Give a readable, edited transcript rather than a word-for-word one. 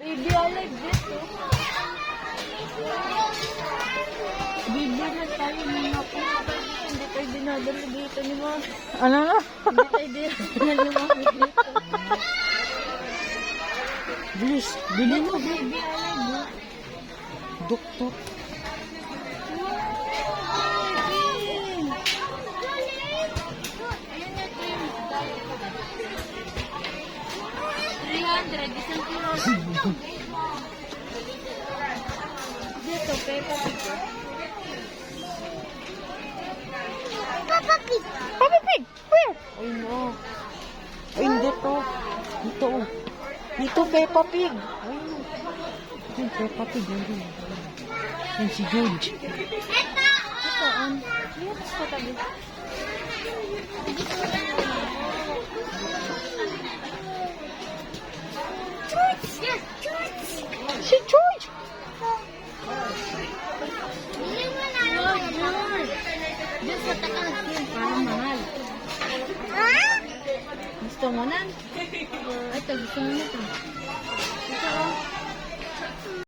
Baby, I like this. Baby na tayo mga po. Hindi tayo dinadala dito ni Ma. Ano na? Hindi tayo dinadala ni Ma dito. Bilis, bili mo. Baby, I like this. Duk-duk. Isang kilo. Dito, Peppa Pig. Peppa Pig! Peppa Pig! Where? Ay, no. Ay, hindi to. Dito. Dito, Peppa Pig. Ay, ay Peppa Pig. Yan si George. Ito, yes, katabi. Si George! Diyos sa taas yun, parang mahal. Gusto mo na? Ito, gusto mo na ito. Ito,